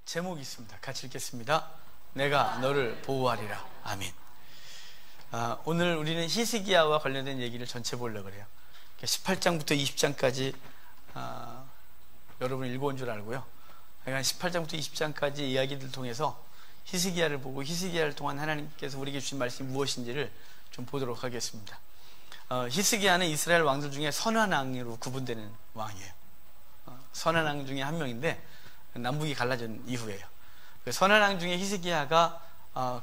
제목이 있습니다. 같이 읽겠습니다. 내가 너를 보호하리라. 아멘. 오늘 우리는 히스기야와 관련된 얘기를 전체 보려고 그래요. 18장부터 20장까지 여러분 읽어온 줄 알고요. 그러니까 18장부터 20장까지 이야기들 통해서 히스기야를 보고 히스기야를 통한 하나님께서 우리에게 주신 말씀이 무엇인지를 좀 보도록 하겠습니다. 히스기야는 이스라엘 왕들 중에 선한 왕으로 구분되는 왕이에요. 선한 왕 중에 한 명인데 남북이 갈라진 이후에요. 선한 왕 중에 히스기야가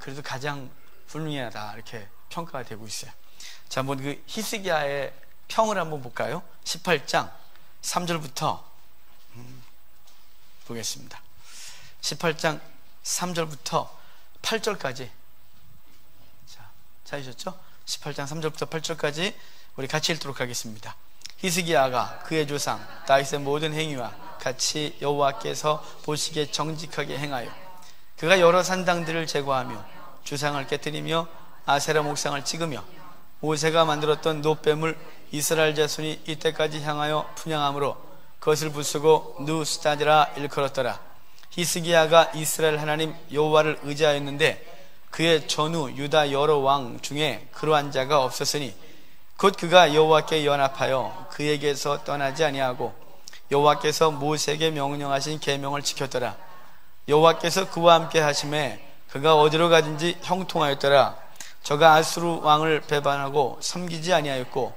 그래도 가장 훌륭하다 이렇게 평가가 되고 있어요. 자, 한번 그 히스기야의 평을 한번 볼까요? 18장 3절부터 보겠습니다. 18장 3절부터 8절까지. 자, 찾으셨죠? 18장 3절부터 8절까지 우리 같이 읽도록 하겠습니다. 히스기야가 그의 조상 다윗의 모든 행위와 같이 여호와께서 보시기에 정직하게 행하여 그가 여러 산당들을 제거하며 주상을 깨뜨리며 아세라 목상을 찍으며 모세가 만들었던 놋뱀을 이스라엘 자손이 이때까지 향하여 분향함으로 그것을 부수고 누스타지라 일컬었더라. 히스기야가 이스라엘 하나님 여호와를 의지하였는데 그의 전후 유다 여러 왕 중에 그러한 자가 없었으니 곧 그가 여호와께 연합하여 그에게서 떠나지 아니하고 여호와께서 모세에게 명령하신 계명을 지켰더라. 여호와께서 그와 함께 하심에 그가 어디로 가든지 형통하였더라. 저가 아수르 왕을 배반하고 섬기지 아니하였고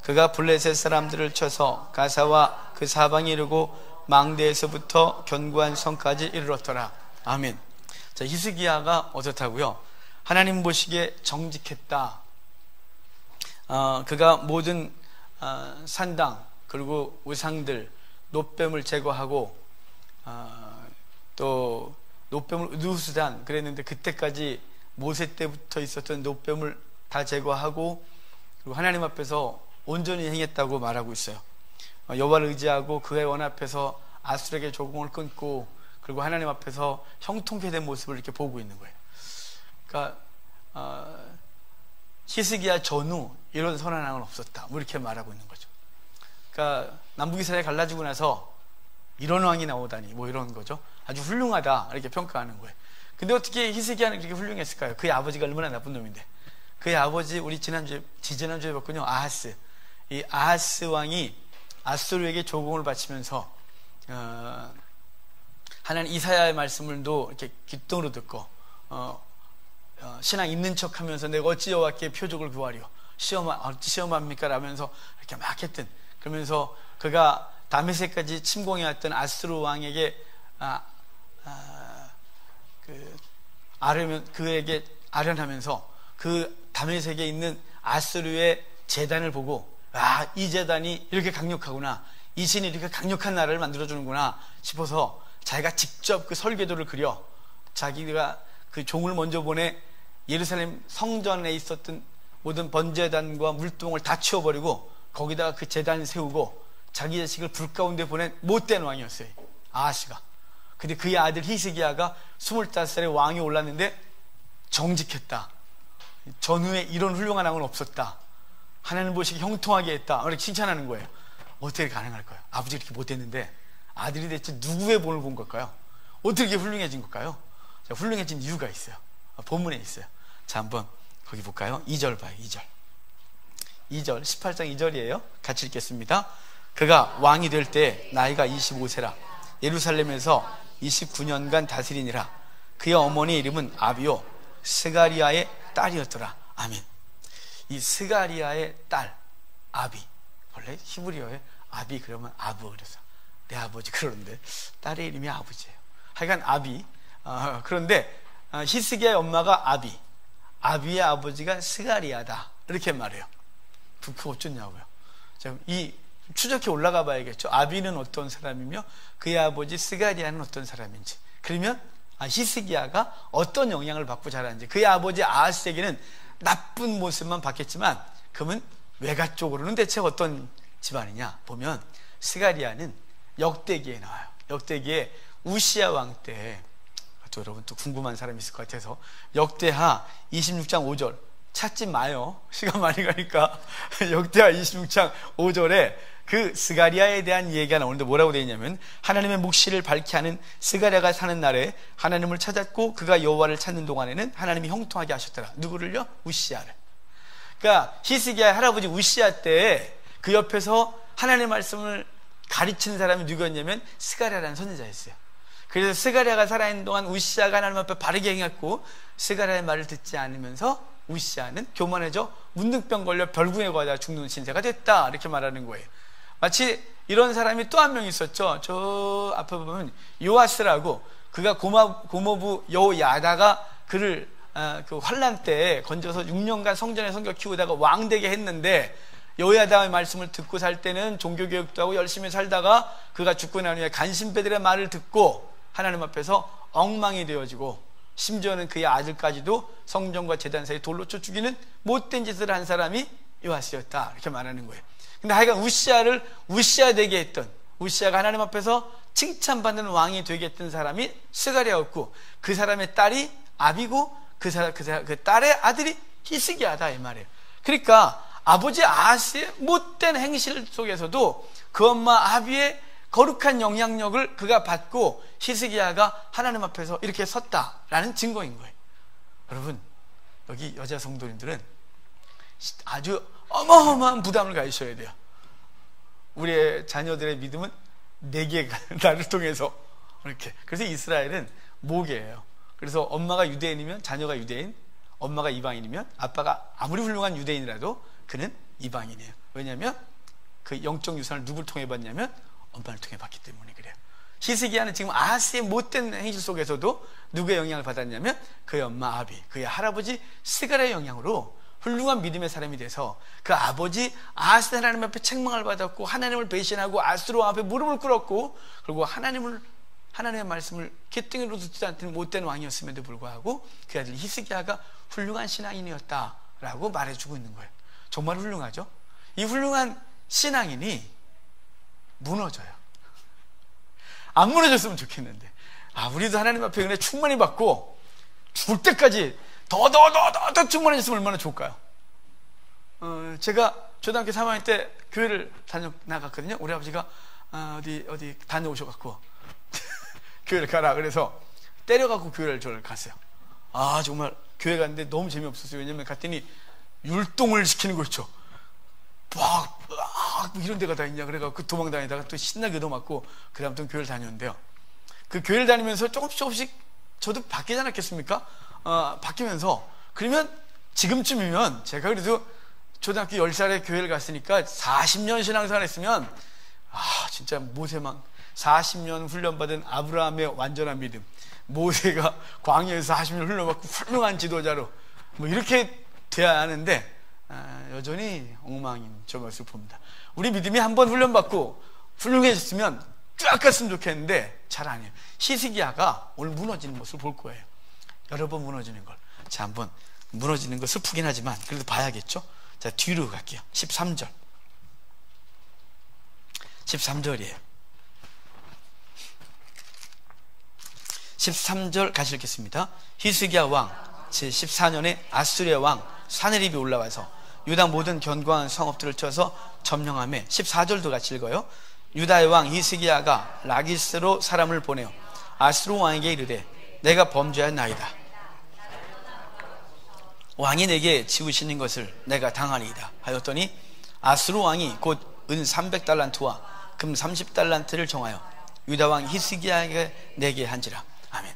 그가 블레셋 사람들을 쳐서 가사와 그 사방에 이르고 망대에서부터 견고한 성까지 이르렀더라. 아멘. 자, 히스기야가 어떻다고요? 하나님 보시기에 정직했다. 그가 모든 산당 그리고 우상들 놋뱀을 제거하고 또 놋뱀을 누수단 그랬는데 그때까지 모세 때부터 있었던 놋뱀을 다 제거하고 그리고 하나님 앞에서 온전히 행했다고 말하고 있어요. 여호와를 의지하고 그의 원 앞에서 아수르에게 조공을 끊고 그리고 하나님 앞에서 형통케 된 모습을 이렇게 보고 있는 거예요. 그러니까 히스기야 전후 이런 선한 왕은 없었다 뭐 이렇게 말하고 있는 거죠. 그러니까 남북이스라엘 갈라지고 나서 이런 왕이 나오다니 뭐 이런 거죠. 아주 훌륭하다 이렇게 평가하는 거예요. 근데 어떻게 히스기야는 그렇게 훌륭했을까요? 그의 아버지가 얼마나 나쁜 놈인데. 그의 아버지 우리 지난주에 봤군요. 아하스. 이 아하스 왕이 아수르에게 조공을 바치면서 하나님 이사야의 말씀을도 이렇게 귓등으로 듣고 신앙 있는 척하면서 내가 어찌 여호와께 표적을 구하리요 어찌 시험합니까? 라면서 이렇게 막 했던. 그러면서 그가 다메섹까지 침공해왔던 아수르 왕에게 그에게 아련하면서 그 다메섹에 있는 아수르의 제단을 보고 이 제단이 이렇게 강력하구나, 이 신이 이렇게 강력한 나라를 만들어주는구나 싶어서 자기가 직접 그 설계도를 그려 자기가 그 종을 먼저 보내 예루살렘 성전에 있었던 모든 번제단과 물동을 다 치워버리고 거기다가 그 제단을 세우고 자기 자식을 불 가운데 보낸 못된 왕이었어요, 아하스가. 근데 그의 아들 히스기야가 25살에 왕이 올랐는데 정직했다. 전후에 이런 훌륭한 왕은 없었다. 하나님 보시기 형통하게 했다. 이렇게 칭찬하는 거예요. 어떻게 가능할까요? 아버지가 이렇게 못했는데 아들이 대체 누구의 본을 본 걸까요? 어떻게 이렇게 훌륭해진 걸까요? 자, 훌륭해진 이유가 있어요. 본문에 있어요. 자, 한번 거기 볼까요? 2절 봐요. 2절 18장 2절이에요. 같이 읽겠습니다. 그가 왕이 될 때 나이가 25세라 예루살렘에서 29년간 다스리니라. 그의 어머니 이름은 아비요 스가리아의 딸이었더라. 아멘. 이 스가리아의 딸 아비, 원래 히브리어에 아비 그러면 아부 그래서 내 아버지 그러는데 딸의 이름이 아버지예요. 하여간 아비. 그런데 히스기야의 엄마가 아비의 아버지가 스가리아다 이렇게 말해요. 그거 어쩌냐고요. 이 추적해 올라가 봐야겠죠. 아비는 어떤 사람이며 그의 아버지 스가리아는 어떤 사람인지. 그러면 히스기야가 어떤 영향을 받고 자랐는지. 그의 아버지 아하스에게는 나쁜 모습만 봤겠지만 그러면 외가 쪽으로는 대체 어떤 집안이냐 보면 스가리아는 역대기에 나와요. 역대기에 우시야 왕 때, 또 여러분 또 궁금한 사람이 있을 것 같아서 역대하 26장 5절 찾지 마요. 시간 많이 가니까. 역대하 26장 5절에 그 스가랴에 대한 얘기가 나오는데 뭐라고 되어 있냐면, 하나님의 묵시를 밝게 하는 스가랴가 사는 날에 하나님을 찾았고 그가 여호와를 찾는 동안에는 하나님이 형통하게 하셨더라. 누구를요? 우시야를. 그러니까 히스기야의 할아버지 우시야 때 그 옆에서 하나님의 말씀을 가르치는 사람이 누구였냐면 스가랴라는 선지자였어요. 그래서 스가랴가 살아있는 동안 우시야가 하나님 앞에 바르게 행했고, 스가랴의 말을 듣지 않으면서 우시야는 교만해져 문둥병 걸려 별궁에 가다 죽는 신세가 됐다, 이렇게 말하는 거예요. 마치 이런 사람이 또 한 명 있었죠. 저 앞에 보면 요아스라고, 그가 고모부 여호야다가 그를 그 환란 때 건져서 6년간 성전에 성겨 키우다가 왕되게 했는데, 여호야다의 말씀을 듣고 살 때는 종교교육도 하고 열심히 살다가 그가 죽고 난 후에 간신배들의 말을 듣고 하나님 앞에서 엉망이 되어지고, 심지어는 그의 아들까지도 성전과 제단 사이에 돌로 쳐 죽이는 못된 짓을 한 사람이 요아스였다, 이렇게 말하는 거예요. 근데 하여간 우시야를 우시야 되게 했던, 우시야가 하나님 앞에서 칭찬받는 왕이 되게 했던 사람이 스가랴였고, 그 사람의 딸이 아비고 그 딸의 아들이 히스기야다, 이 말이에요. 그러니까 아버지 아하스의 못된 행실 속에서도 그 엄마 아비의 거룩한 영향력을 그가 받고 히스기야가 하나님 앞에서 이렇게 섰다라는 증거인 거예요. 여러분, 여기 여자 성도님들은 아주 어마어마한 부담을 가지셔야 돼요. 우리의 자녀들의 믿음은 4개가 나를 통해서 이렇게. 그래서 이스라엘은 모계예요. 그래서 엄마가 유대인이면 자녀가 유대인, 엄마가 이방인이면 아빠가 아무리 훌륭한 유대인이라도 그는 이방인이에요. 왜냐하면 그 영적 유산을 누굴 통해 받냐면 엄마를 통해 받기 때문에 그래요. 히스기야는 지금 아하스의 못된 행실 속에서도 누구의 영향을 받았냐면 그의 엄마 아비, 그의 할아버지 스가랴의 영향으로 훌륭한 믿음의 사람이 돼서 그 아버지 아하스 하나님 앞에 책망을 받았고, 하나님을 배신하고 아수르 앞에 무릎을 꿇었고, 그리고 하나님의 말씀을 귓등으로 듣지 않던 못된 왕이었음에도 불구하고 그 아들 히스기야가 훌륭한 신앙인이었다라고 말해주고 있는 거예요. 정말 훌륭하죠? 이 훌륭한 신앙인이 무너져요. 안 무너졌으면 좋겠는데, 우리도 하나님 앞에 은혜 충만히 받고 죽을 때까지 더 충만해졌으면 얼마나 좋을까요? 제가 초등학교 3학년 때 교회를 나갔거든요. 우리 아버지가 어디 다녀오셔갖고 교회를 가라 그래서 때려갖고 교회를 저를 갔어요. 정말 교회 갔는데 너무 재미없었어요. 왜냐면 갔더니 율동을 시키는 거 있죠. 이런 데가 다 있냐 그래갖고 도망다니다가 또 신나게 얻어맞고 그 다음부터 교회를 다녔는데요. 그 교회를 다니면서 조금씩 저도 바뀌지 않았겠습니까? 바뀌면서, 그러면 지금쯤이면 제가 그래도 초등학교 10살에 교회를 갔으니까 40년 신앙생활 했으면 진짜 모세만 40년 훈련받은 아브라함의 완전한 믿음, 모세가 광야에서 40년 훈련받고 훌륭한 지도자로 이렇게 돼야 하는데 여전히 엉망인 저 모습을 봅니다. 우리 믿음이 한번 훈련받고 훌륭해졌으면 쫙 갔으면 좋겠는데 잘 아니에요. 히스기야가 오늘 무너지는 모습을 볼 거예요. 여러 번 무너지는 걸. 자, 한번 무너지는 거 슬프긴 하지만 그래도 봐야겠죠. 자, 뒤로 갈게요. 13절 13절이에요 13절 같이 읽겠습니다. 히스기야 왕 제14년에 아수리아 왕 사네립이 올라와서 유다 모든 견고한 성읍들을 쳐서 점령하며, 14절도 같이 읽어요. 유다의 왕 히스기야가 라기스로 사람을 보내어 아수르 왕에게 이르되 내가 범죄하였나이다. 왕이 내게 지우시는 것을 내가 당하리이다 하였더니 아수르 왕이 곧 은 300달란트와 금 30달란트를 정하여 유다 왕 히스기야에게 내게 한지라. 아멘.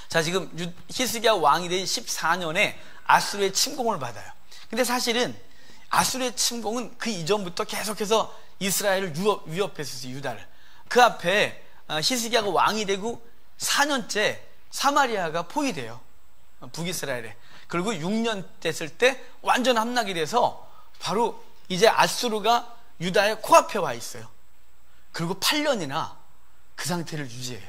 자, 지금 히스기야 왕이 된 14년에 아수르의 침공을 받아요. 근데 사실은 아수르의 침공은 그 이전부터 계속해서 이스라엘을 위협했었어요. 유다를. 그 앞에 히스기야가 왕이 되고 4년째 사마리아가 포위돼요. 북이스라엘에. 그리고 6년 됐을 때 완전 함락이 돼서 바로 이제 아수르가 유다의 코앞에 와 있어요. 그리고 8년이나 그 상태를 유지해요.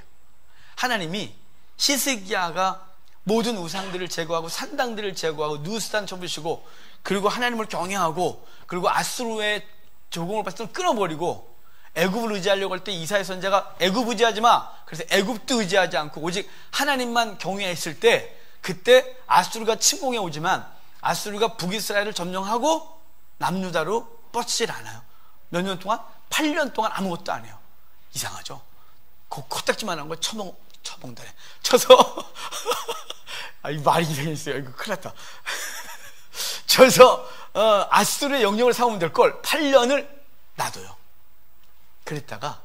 하나님이 히스기야가 모든 우상들을 제거하고 산당들을 제거하고 누스탄 쳐부시고, 그리고 하나님을 경외하고, 그리고 아수르의 조공을 받으면 끊어버리고, 애굽을 의지하려고 할 때 이사야 선지자가 애굽 의지하지 마, 그래서 애굽도 의지하지 않고 오직 하나님만 경외했을 때, 그때 아수르가 침공해 오지만 아수르가 북이스라엘을 점령하고 남유다로 뻗치질 않아요. 몇 년 동안? 8년 동안 아무것도 안 해요. 이상하죠? 그 코딱지만한 거 처먹다네. 쳐서 이 말이 이상했어요. 이거 큰일 났다. 쳐서 아수르의 영역을 삼으면 될 걸 8년을 놔둬요. 그랬다가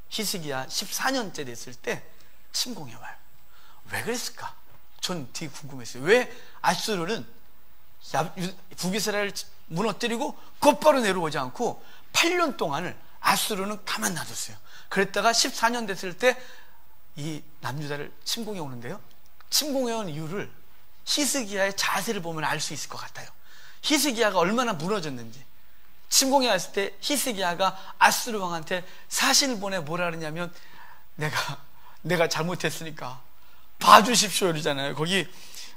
히스기야 14년째 됐을 때 침공해 와요. 왜 그랬을까? 전 되게 궁금했어요. 왜 아수르는 북이스라엘을 무너뜨리고 곧바로 내려오지 않고 8년 동안을 아수르는 가만 놔뒀어요. 그랬다가 14년 됐을 때 이 남유다를 침공해 오는데요, 침공해 온 이유를 히스기야의 자세를 보면 알 수 있을 것 같아요. 히스기야가 얼마나 무너졌는지. 침공해 왔을 때 히스기야가 아수르 왕한테 사신을 보내 뭐라 그러냐면, 내가 잘못했으니까 봐주십시오 이러잖아요. 거기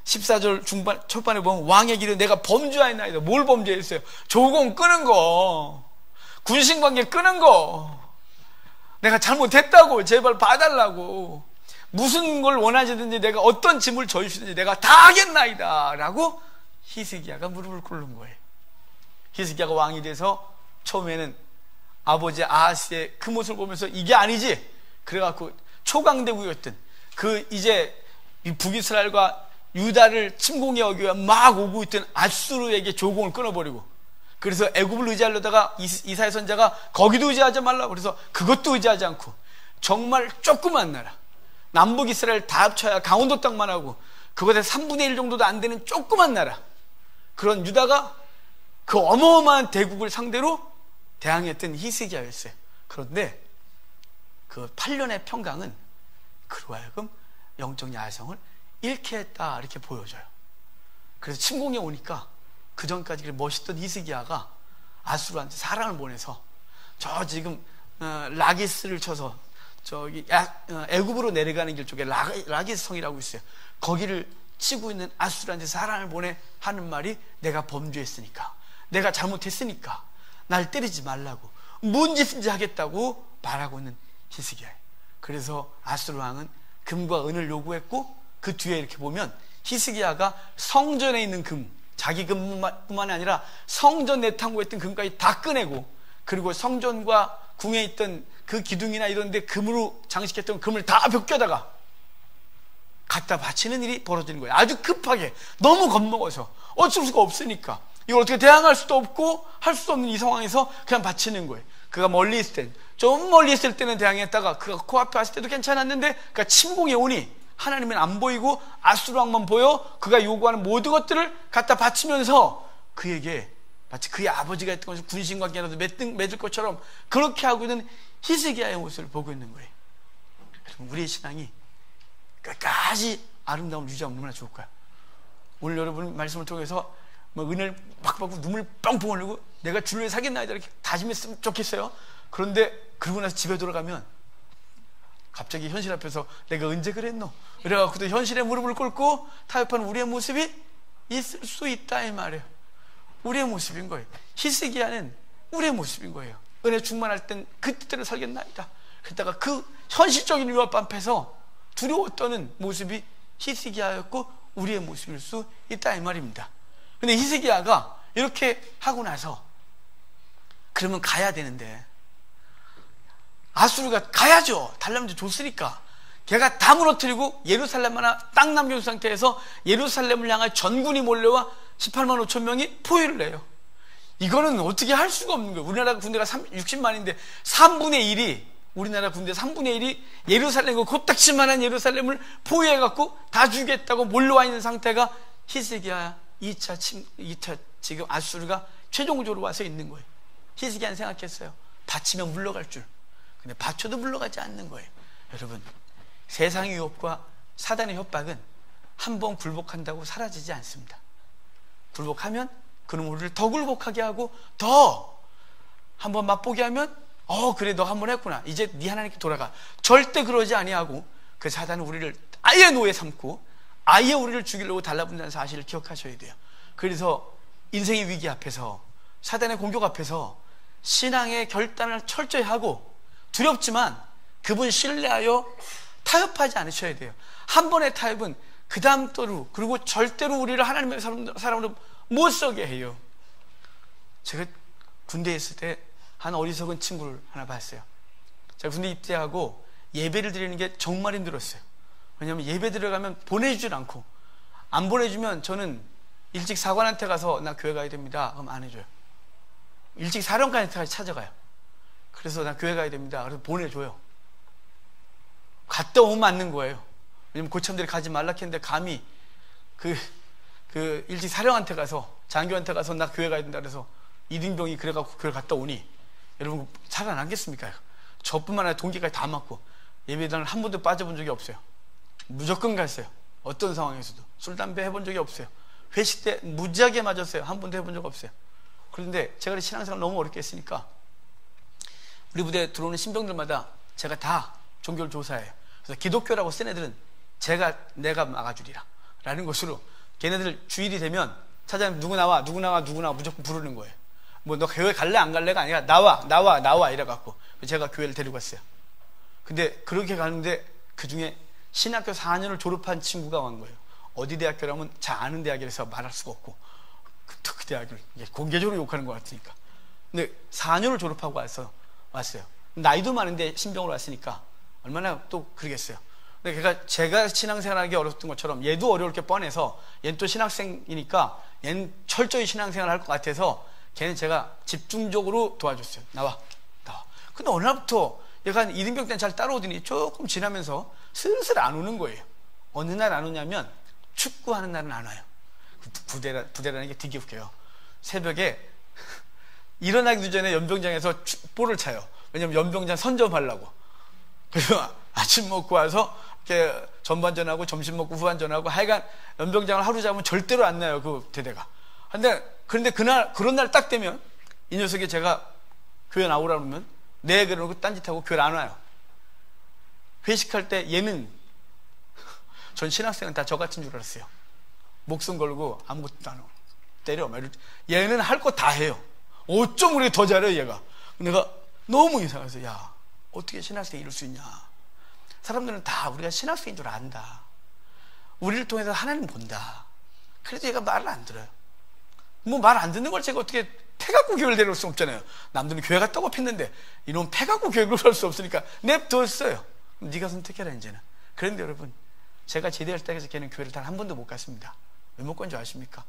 14절 초반에 보면 왕의 길에 내가 범죄하였나이다. 뭘 범죄했어요? 조공 끄는 거, 군신관계 끄는 거, 내가 잘못했다고 제발 봐달라고, 무슨 걸 원하시든지 내가 어떤 짐을 져주시든지 내가 다 하겠나이다 라고 히스기야가 무릎을 꿇는 거예요. 히스기야가 왕이 돼서 처음에는 아버지 아하스의 그 모습을 보면서 이게 아니지, 그래갖고 초강대국이었던 이제 북이스라엘과 유다를 침공해 오기 위해 막 오고 있던 아수르에게 조공을 끊어버리고, 그래서 애굽을 의지하려다가 이사야 선자가 거기도 의지하지 말라고 그래서 그것도 의지하지 않고 정말 조그만 나라, 남북 이스라엘 다 합쳐야 강원도 땅만 하고 그것의 3분의 1 정도도 안 되는 조그만 나라, 그런 유다가 그 어마어마한 대국을 상대로 대항했던 히스기야였어요. 그런데 그 8년의 평강은 그로 하여금 영적 야성을 잃게 했다, 이렇게 보여져요. 그래서 침공에 오니까 그 전까지 멋있던 히스기야가 아수르한테 사람을 보내서 저 지금 라기스를 쳐서 저기 애굽으로 내려가는 길 쪽에 라기스 성이라고 있어요. 거기를 치고 있는 아수르한테 사람을 보내 하는 말이, 내가 범죄했으니까, 내가 잘못했으니까 날 때리지 말라고, 뭔 짓인지 하겠다고 말하고 있는 히스기야예요. 그래서 아수르 왕은 금과 은을 요구했고, 그 뒤에 이렇게 보면 히스기야가 성전에 있는 금, 자기 금뿐만이 아니라 성전 내탐구에 있던 금까지 다 꺼내고, 그리고 성전과 궁에 있던 그 기둥이나 이런 데 금으로 장식했던 금을 다 벗겨다가 갖다 바치는 일이 벌어지는 거예요. 아주 급하게, 너무 겁먹어서 어쩔 수가 없으니까, 이걸 어떻게 대항할 수도 없고 할 수도 없는 이 상황에서 그냥 바치는 거예요. 그가 멀리 있을 땐, 좀 멀리 있을 때는 대항했다가 그가 코앞에 왔을 때도 괜찮았는데, 그가 침공에 오니 하나님은 안 보이고 아수르 왕만 보여 그가 요구하는 모든 것들을 갖다 바치면서 그에게 마치 그의 아버지가 했던 것을 군신관계라도 맺을 것처럼 그렇게 하고 있는 히스기야의 모습을 보고 있는 거예요. 여러분, 우리의 신앙이 끝까지 아름다움을 유지하면 얼마나 좋을까요? 오늘 여러분 말씀을 통해서 은혜를 막 받고 눈물 뻥뻥 흘리고 내가 주를 사겠나이다 이렇게 다짐했으면 좋겠어요. 그런데 그러고 나서 집에 돌아가면 갑자기 현실 앞에서 내가 언제 그랬노? 이래갖고도 현실에 무릎을 꿇고 타협하는 우리의 모습이 있을 수 있다, 이 말이에요. 우리의 모습인 거예요. 히스기야는 우리의 모습인 거예요. 은혜 충만할 땐 그 뜻대로 살겠나이다. 그러다가 그 현실적인 유압 앞에서 두려워 떠는 모습이 히스기야였고 우리의 모습일 수 있다, 이 말입니다. 근데 히스기야가 이렇게 하고 나서 그러면 가야 되는데, 아수르가 가야죠. 달라붙어 줬으니까. 걔가 다 무너뜨리고 예루살렘 하나 땅 남겨둔 상태에서 예루살렘을 향한 전군이 몰려와 18만 5천 명이 포위를 해요. 이거는 어떻게 할 수가 없는 거예요. 우리나라 군대가 60만인데 3분의 1이, 우리나라 군대 3분의 1이 예루살렘, 그 코딱지만한 예루살렘을 포위해갖고 다 죽겠다고 몰려와 있는 상태가 히스기야 2차 지금 아수르가 최종적으로 와서 있는 거예요. 히스기야는 생각했어요. 다치면 물러갈 줄. 근데 받쳐도 물러가지 않는 거예요. 여러분, 세상의 유혹과 사단의 협박은 한번 굴복한다고 사라지지 않습니다. 굴복하면 그는 우리를 더 굴복하게 하고 더 한번 맛보게 하면 그래 너 한번 했구나, 이제 네 하나님께 돌아가. 절대 그러지 아니하고 그 사단은 우리를 아예 노예 삼고 아예 우리를 죽이려고 달라붙는다는 사실을 기억하셔야 돼요. 그래서 인생의 위기 앞에서, 사단의 공격 앞에서 신앙의 결단을 철저히 하고 두렵지만 그분 신뢰하여 타협하지 않으셔야 돼요. 한 번의 타협은 그 다음 또루, 그리고 절대로 우리를 하나님의 사람으로 못 서게 해요. 제가 군대에 있을 때 한 어리석은 친구를 하나 봤어요. 제가 군대 입대하고 예배를 드리는 게 정말 힘들었어요. 왜냐하면 예배 들어가면 보내주질 않고, 안 보내주면 저는 일찍 사관한테 가서 나 교회 가야 됩니다 그럼 안 해줘요. 일찍 사령관한테 찾아가요. 그래서 나 교회 가야 됩니다 그래서 보내줘요. 갔다 오면 맞는 거예요. 왜냐면 고참들이 가지 말라 했는데 감히 그 일찍 사령한테 가서, 장교한테 가서 나 교회 가야 된다 그래서 이등병이 그래갖고 교회 갔다 오니 여러분 살아나겠습니까? 저뿐만 아니라 동기까지 다 맞고 예배당을 한 번도 빠져본 적이 없어요. 무조건 갔어요. 어떤 상황에서도. 술, 담배 해본 적이 없어요. 회식 때 무지하게 맞았어요. 한 번도 해본 적 없어요. 그런데 제가 신앙생활 너무 어렵게 했으니까 우리 부대에 들어오는 신병들마다 제가 다 종교를 조사해요. 그래서 기독교라고 쓴 애들은 내가 막아주리라 라는 것으로, 걔네들 주일이 되면 차장님 누구 나와 무조건 부르는 거예요. 뭐 너 교회 갈래 안 갈래가 아니라 나와 이래갖고 제가 교회를 데리고 갔어요. 근데 그렇게 가는데 그 중에 신학교 4년을 졸업한 친구가 온 거예요. 어디 대학교라면 잘 아는 대학이라서 말할 수가 없고 그 대학을 공개적으로 욕하는 것 같으니까. 근데 4년을 졸업하고 왔어요. 나이도 많은데 신병으로 왔으니까 얼마나 또 그러겠어요. 근데 제가 신앙생활하기 어렸던 것처럼 얘도 어려울 게 뻔해서, 얘는 또 신학생이니까 얘는 철저히 신앙생활 할 것 같아서 걔는 제가 집중적으로 도와줬어요. 나와. 근데 어느 날부터 얘가 이등병 때는 잘 따라오더니 조금 지나면서 슬슬 안 오는 거예요. 어느 날 안 오냐면 축구하는 날은 안 와요. 부대라는 게 되게 웃겨요. 새벽에 일어나기도 전에 연병장에서 볼을 차요. 왜냐면 연병장 선점하려고. 그래서 아침 먹고 와서 이렇게 전반전하고 점심 먹고 후반전하고 하여간 연병장을 하루 잡으면 절대로 안 나요, 그 대대가. 그런데 그런 날 딱 되면 이 녀석이 제가 교회 나오라 그러면 네 그러고 딴짓하고 교회 안 와요. 회식할 때 얘는, 전 신학생은 다 저 같은 줄 알았어요. 목숨 걸고 아무것도 안 하고 때려. 얘는 할 거 다 해요. 어쩜 우리 더 잘해요 얘가. 내가 너무 이상해서, 야 어떻게 신학생이 이럴 수 있냐. 사람들은 다 우리가 신학생인 줄 안다. 우리를 통해서 하나님 본다. 그래도 얘가 말을 안 들어요. 뭐 말 안 듣는 걸 제가 어떻게 패갖고 교회를 데려올 수 없잖아요. 남들은 교회 갔다고 했는데 이놈 패갖고 교회를 갈 수 없으니까 냅뒀어요. 네가 선택해라 이제는. 그런데 여러분, 제가 제대할 때까지 걔는 교회를 단 한 번도 못 갔습니다. 왜 못 간 줄 아십니까?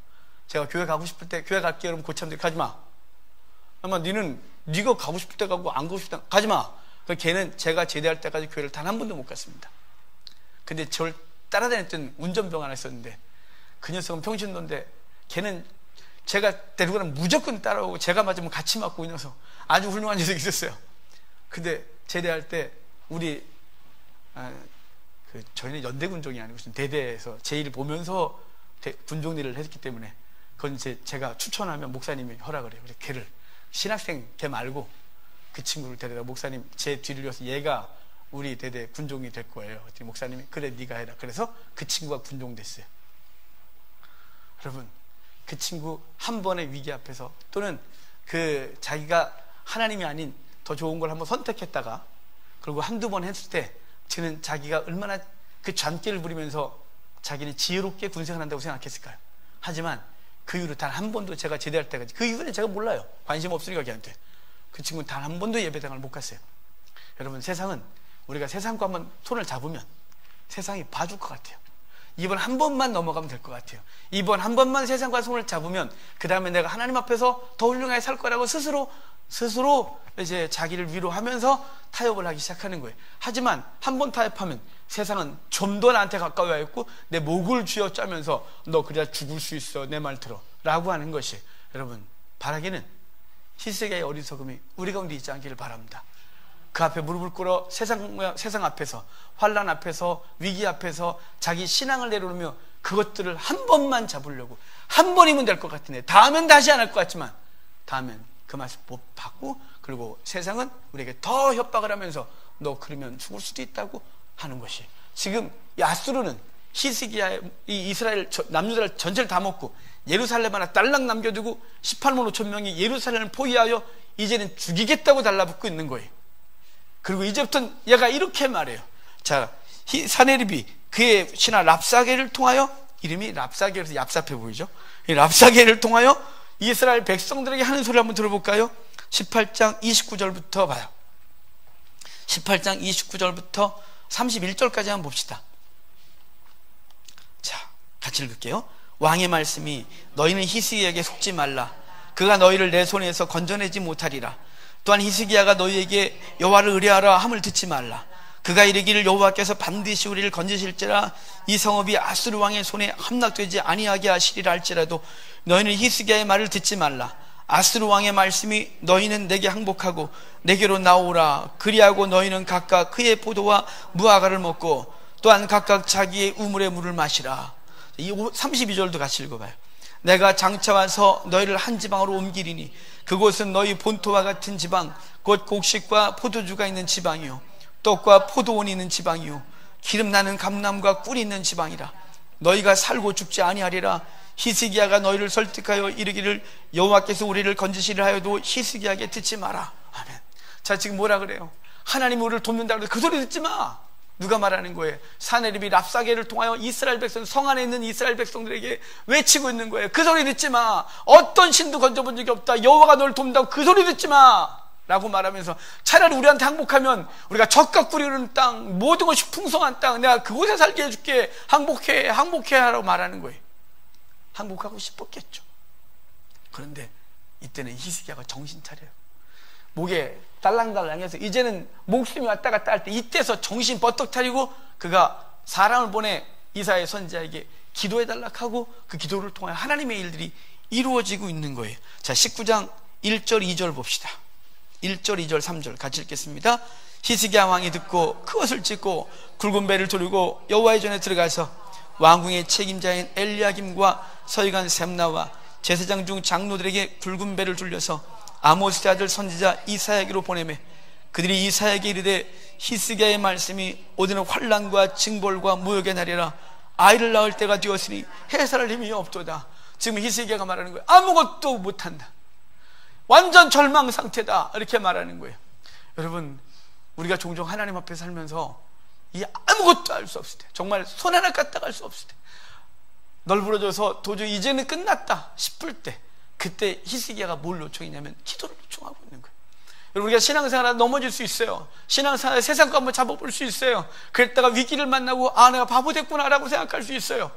제가 교회 가고 싶을 때 교회 갈게 여러분 고참들이 가지마. 아마 네가 가고 싶을 때 가고 안 가고 싶을 때 가지마. 걔는 제가 제대할 때까지 교회를 단 한 번도 못 갔습니다. 근데 저를 따라다녔던 운전병 하나 있었는데 그 녀석은 평신도인데 걔는 제가 데리고 가면 무조건 따라오고 제가 맞으면 같이 맞고, 이 녀석 아주 훌륭한 녀석이 있었어요. 근데 제대할 때 우리 저희는 연대군종이 아니고 대대에서 제 일을 보면서 군종 일을 했기 때문에 그건 제가 추천하면 목사님이 허락을 해요. 그래서 걔를, 신학생 걔 말고 그 친구를 데려다 목사님 제 뒤를 이어서 얘가 우리 대대 군종이 될 거예요. 그랬더니 목사님이 그래 네가 해라. 그래서 그 친구가 군종 됐어요. 여러분, 그 친구 한 번의 위기 앞에서, 또는 자기가 하나님이 아닌 더 좋은 걸 한번 선택했다가 그리고 한두 번 했을 때 저는 자기가 얼마나 그 잔꾀를 부리면서 자기는 지혜롭게 군생을 한다고 생각했을까요? 하지만 그 이후로 단 한 번도 제가 제대할 때까지, 그 이후는 제가 몰라요. 관심 없으니까 걔한테. 그 친구는 단 한 번도 예배당을 못 갔어요. 여러분, 세상은 우리가 세상과 한번 손을 잡으면 세상이 봐줄 것 같아요. 이번 한 번만 넘어가면 될 것 같아요. 이번 한 번만 세상과 손을 잡으면 그 다음에 내가 하나님 앞에서 더 훌륭하게 살 거라고 스스로 이제 자기를 위로하면서 타협을 하기 시작하는 거예요. 하지만 한 번 타협하면 세상은 좀 더 나한테 가까워야 했고 내 목을 쥐어짜면서 너 그래야 죽을 수 있어 내 말 들어 라고 하는 것이, 여러분, 바라기는 히스기야의 어리석음이 우리 가운데 있지 않기를 바랍니다. 그 앞에 무릎을 꿇어 세상 앞에서, 환난 앞에서, 위기 앞에서 자기 신앙을 내려놓으며 그것들을 한 번만 잡으려고, 한 번이면 될 것 같은데 다음엔 다시 안 할 것 같지만 다음엔 그 맛을 못 받고, 그리고 세상은 우리에게 더 협박을 하면서 너 그러면 죽을 수도 있다고 하는 것이, 지금 야스루는 히스기야의 이 이스라엘 남유다를 전체를 다 먹고 예루살렘 하나 딸랑 남겨두고 18만 5천 명이 예루살렘을 포위하여 이제는 죽이겠다고 달라붙고 있는 거예요. 그리고 이제부터는 얘가 이렇게 말해요. 자, 사네립이 그의 신하 랍사게를 통하여, 이름이 랍사게라서 얍삽해 보이죠? 이 랍사게를 통하여 이스라엘 백성들에게 하는 소리 한번 들어볼까요? 18장 29절부터 봐요. 18장 29절부터 31절까지 한번 봅시다. 자, 같이 읽을게요. 왕의 말씀이 너희는 히스기야에게 속지 말라. 그가 너희를 내 손에서 건져내지 못하리라. 또한 히스기야가 너희에게 여호와를 의뢰하라 함을 듣지 말라. 그가 이르기를 여호와께서 반드시 우리를 건지실지라 이 성읍이 아수르 왕의 손에 함락되지 아니하게 하시리라 할지라도 너희는 히스기야의 말을 듣지 말라. 아수르 왕의 말씀이 너희는 내게 항복하고 내게로 나오라. 그리하고 너희는 각각 그의 포도와 무화과를 먹고 또한 각각 자기의 우물의 물을 마시라. 이 32절도 같이 읽어봐요. 내가 장차 와서 너희를 한 지방으로 옮기리니 그곳은 너희 본토와 같은 지방 곧 곡식과 포도주가 있는 지방이요 떡과 포도원이 있는 지방이요 기름 나는 감람과 꿀이 있는 지방이라. 너희가 살고 죽지 아니하리라. 히스기야가 너희를 설득하여 이르기를 여호와께서 우리를 건지시리라 하여도 히스기야에게 듣지 마라. 아멘. 자, 지금 뭐라 그래요? 하나님 우리를 돕는다고 해서 그 소리 듣지 마. 누가 말하는 거예요? 사내립이 랍사게를 통하여 이스라엘 백성, 성 안에 있는 이스라엘 백성들에게 외치고 있는 거예요. 그 소리 듣지 마. 어떤 신도 건져본 적이 없다. 여호와가 너를 돕는다고 그 소리 듣지 마 라고 말하면서 차라리 우리한테 항복하면 우리가 젖과 꿀이 흐르는 땅, 모든 것이 풍성한 땅, 내가 그곳에 살게 해줄게. 항복해 하라고 말하는 거예요. 항복하고 싶었겠죠. 그런데 이때는 히스기야가 정신 차려요. 목에 달랑달랑해서 이제는 목숨이 왔다 갔다 할 때 이때서 정신 버떡 차리고 그가 사람을 보내 이사야 선지자에게 기도해달라 하고 그 기도를 통해 하나님의 일들이 이루어지고 있는 거예요. 자, 19장 1절 2절 봅시다. 1절 2절 3절 같이 읽겠습니다. 히스기야 왕이 듣고 그것을 찢고 굵은 배를 두르고 여호와의 전에 들어가서 왕궁의 책임자인 엘리야김과 서기관 셈나와 제사장 중 장로들에게 굵은 배를 돌려서 아모스의 아들 선지자 이사야에게로 보내매 그들이 이사야에게 이르되 히스기야의 말씀이 오늘은 환난과 징벌과 무역의 날이라. 아이를 낳을 때가 되었으니 해살할 힘이 없도다. 지금 히스기야가 말하는 거예요. 아무것도 못한다. 완전 절망 상태다. 이렇게 말하는 거예요. 여러분, 우리가 종종 하나님 앞에 살면서 이 아무것도 할 수 없을 때, 정말 손 하나 까딱 할 수 없을 때, 널브러져서 도저히 이제는 끝났다 싶을 때, 그때 히스기야가 뭘 요청했냐면 기도를 요청하고 있는 거예요. 여러분, 우리가 신앙생활에 넘어질 수 있어요. 신앙생활에 세상과 한번 잡아볼 수 있어요. 그랬다가 위기를 만나고 내가 바보 됐구나 라고 생각할 수 있어요.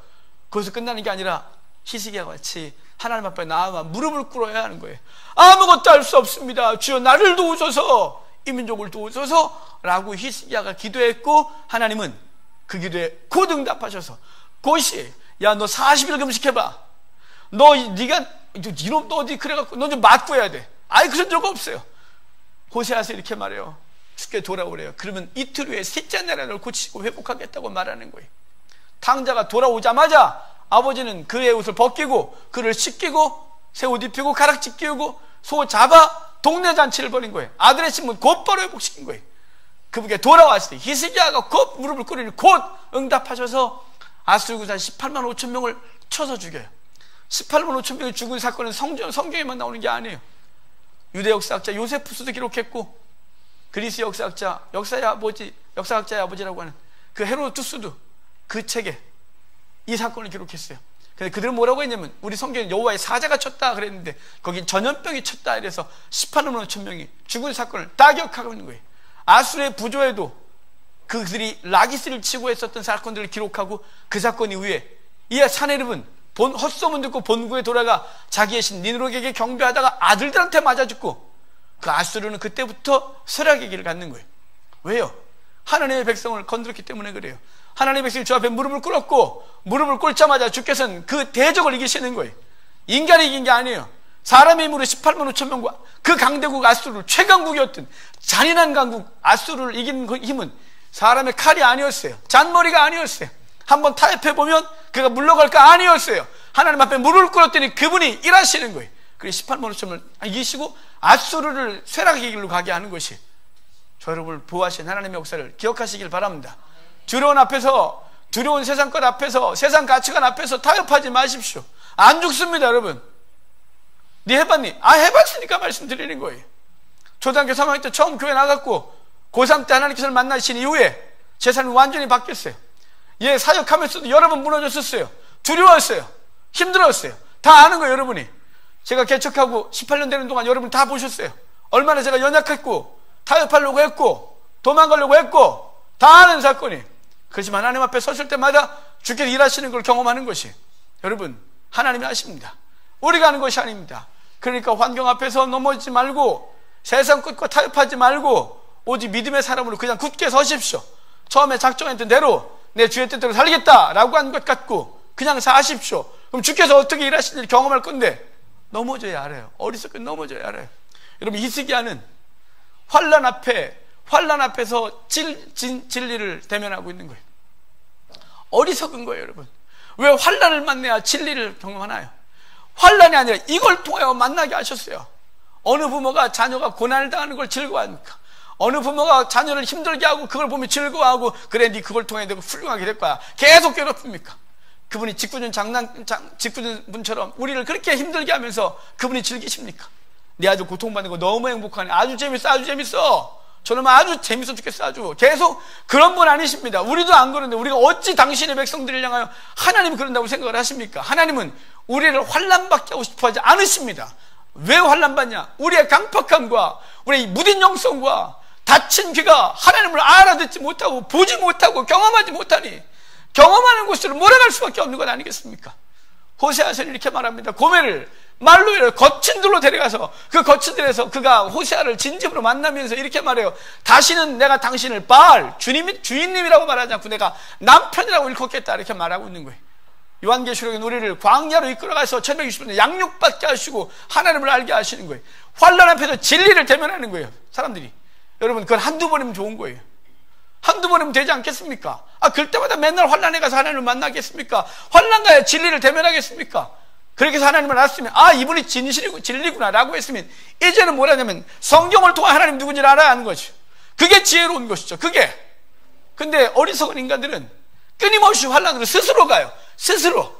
거기서 끝나는 게 아니라 히스기야 같이 하나님 앞에 나아가 무릎을 꿇어야 하는 거예요. 아무것도 할 수 없습니다. 주여 나를 도우소서, 이 민족을 도우소서 라고 히스기야가 기도했고 하나님은 그 기도에 곧 응답하셔서 곧이 야, 너 40일 금식해봐. 네가 이놈 너 어디 그래갖고 너 좀 맞고 해야 돼. 아이, 그런 적 없어요. 호세아서 이렇게 말해요. 죽게 돌아오래요. 그러면 이틀 후에 셋째 날에 널 고치고 회복하겠다고 말하는 거예요. 탕자가 돌아오자마자 아버지는 그의 옷을 벗기고 그를 씻기고 새 옷 입히고 가락지 끼우고 소 잡아 동네 잔치를 벌인 거예요. 아들의 신분 곧바로 회복시킨 거예요. 그분께 돌아왔을 때 히스기야가 곧 무릎을 꿇으니 곧 응답하셔서 아수르 군사 18만 5천 명을 쳐서 죽여요. 18만 5천 명이 죽은 사건은 성경에만 나오는 게 아니에요. 유대 역사학자 요세푸스도 기록했고 그리스 역사학자의 아버지라고 하는 그 헤로도투스도 그 책에 이 사건을 기록했어요. 근데 그들은 뭐라고 했냐면 우리 성경에 여호와의 사자가 쳤다 그랬는데 거긴 전염병이 쳤다 이래서 18만 5천 명이 죽은 사건을 다 기억하고 있는 거예요. 아수르의 부조에도 그들이 라기스를 치고 했었던 사건들을 기록하고 그 사건 이후에 이 사네립은 헛소문 듣고 본국에 돌아가 자기의 신 니누락에게 경배하다가 아들들한테 맞아 죽고 그 아수르는 그때부터 쇠락의 길을 갖는 거예요. 왜요? 하나님의 백성을 건드렸기 때문에 그래요. 하나님의 백성이 주 앞에 무릎을 꿇었고 무릎을 꿇자마자 주께서는 그 대적을 이기시는 거예요. 인간이 이긴 게 아니에요. 사람의 힘으로 18만 5천 명과 그 강대국 아수르, 최강국이었던 잔인한 강국 아수르를 이긴 그 힘은 사람의 칼이 아니었어요. 잔머리가 아니었어요. 한번 타협해보면 그가 물러갈까 아니었어요. 하나님 앞에 무릎을 꿇었더니 그분이 일하시는 거예요. 그래서 18만 5천을 이기시고 아수르를 쇠락의 길로 가게 하는 것이 저 여러분을 보호하신 하나님의 역사를 기억하시길 바랍니다. 두려운 세상 것 앞에서 세상 가치관 앞에서 타협하지 마십시오. 안 죽습니다. 여러분, 네 해봤니? 해봤으니까 말씀드리는 거예요. 초등학교 3학년 때 처음 교회 나갔고 고3 때 하나님께서 만나신 이후에 제 삶이 완전히 바뀌었어요. 사역하면서도 여러 번 무너졌었어요. 두려웠어요. 힘들었어요. 다 아는 거예요. 여러분이 제가 개척하고 18년 되는 동안 여러분 다 보셨어요. 얼마나 제가 연약했고 타협하려고 했고 도망가려고 했고 다 아는 사건이. 그렇지만 하나님 앞에 섰을 때마다 주께서 일하시는 걸 경험하는 것이, 여러분, 하나님이 하십니다. 우리가 하는 것이 아닙니다. 그러니까 환경 앞에서 넘어지지 말고 세상 끝과 타협하지 말고 오직 믿음의 사람으로 그냥 굳게 서십시오. 처음에 작정했던 대로 내 주의 뜻대로 살겠다라고 한 것 같고 그냥 사십시오. 그럼 주께서 어떻게 일하시는지 경험할 건데 넘어져야 알아요. 어리석게 넘어져야 알아요. 여러분, 히스기야는 환난 앞에서 진리를 대면하고 있는 거예요. 어리석은 거예요, 여러분. 왜 환난을 만나야 진리를 경험하나요? 환난이 아니라 이걸 통하여 만나게 하셨어요. 어느 부모가 자녀가 고난을 당하는 걸 즐거워합니까? 어느 부모가 자녀를 힘들게 하고 그걸 보면 즐거워하고, 그래 네 그걸 통해 내가 훌륭하게 될 거야, 계속 괴롭힙니까? 그분이 직구준 분처럼 우리를 그렇게 힘들게 하면서 그분이 즐기십니까? 내 아주 고통받는 거 너무 행복하네, 아주 재밌어, 저는 아주 재밌어 죽겠어, 아주. 계속 그런 분 아니십니다. 우리도 안 그런데 우리가 어찌 당신의 백성들을 향하여 하나님이 그런다고 생각을 하십니까? 하나님은 우리를 환난받게 하고 싶어 하지 않으십니다. 왜 환난받냐? 우리의 강팍함과 우리의 무딘 영성과 닫힌 귀가 하나님을 알아듣지 못하고 보지 못하고 경험하지 못하니 경험하는 곳으로 몰아갈 수밖에 없는 것 아니겠습니까? 호세아서는 이렇게 말합니다. 고멜을 말로 거친 들로 데려가서 그 거친 들에서 그가 호세아를 진집으로 만나면서 이렇게 말해요. 다시는 내가 당신을 바알, 주인님이라고 말하지 않고 내가 남편이라고 일컫겠다, 이렇게 말하고 있는 거예요. 요한계시록에 우리를 광야로 이끌어가서 1160년 양육받게 하시고 하나님을 알게 하시는 거예요. 환난 앞에서 진리를 대면하는 거예요, 사람들이. 여러분, 그건 한두 번이면 좋은 거예요. 한두 번이면 되지 않겠습니까? 그럴 때마다 맨날 환난에 가서 하나님을 만나겠습니까? 환난 가야 진리를 대면하겠습니까? 그렇게 해서 하나님을 알았으면, 이분이 진리구나 라고 했으면, 이제는 뭐라냐면 성경을 통해 하나님 누군지를 알아야 하는 거죠. 그게 지혜로운 것이죠. 근데 어리석은 인간들은 끊임없이 환난으로 스스로 가요. 스스로.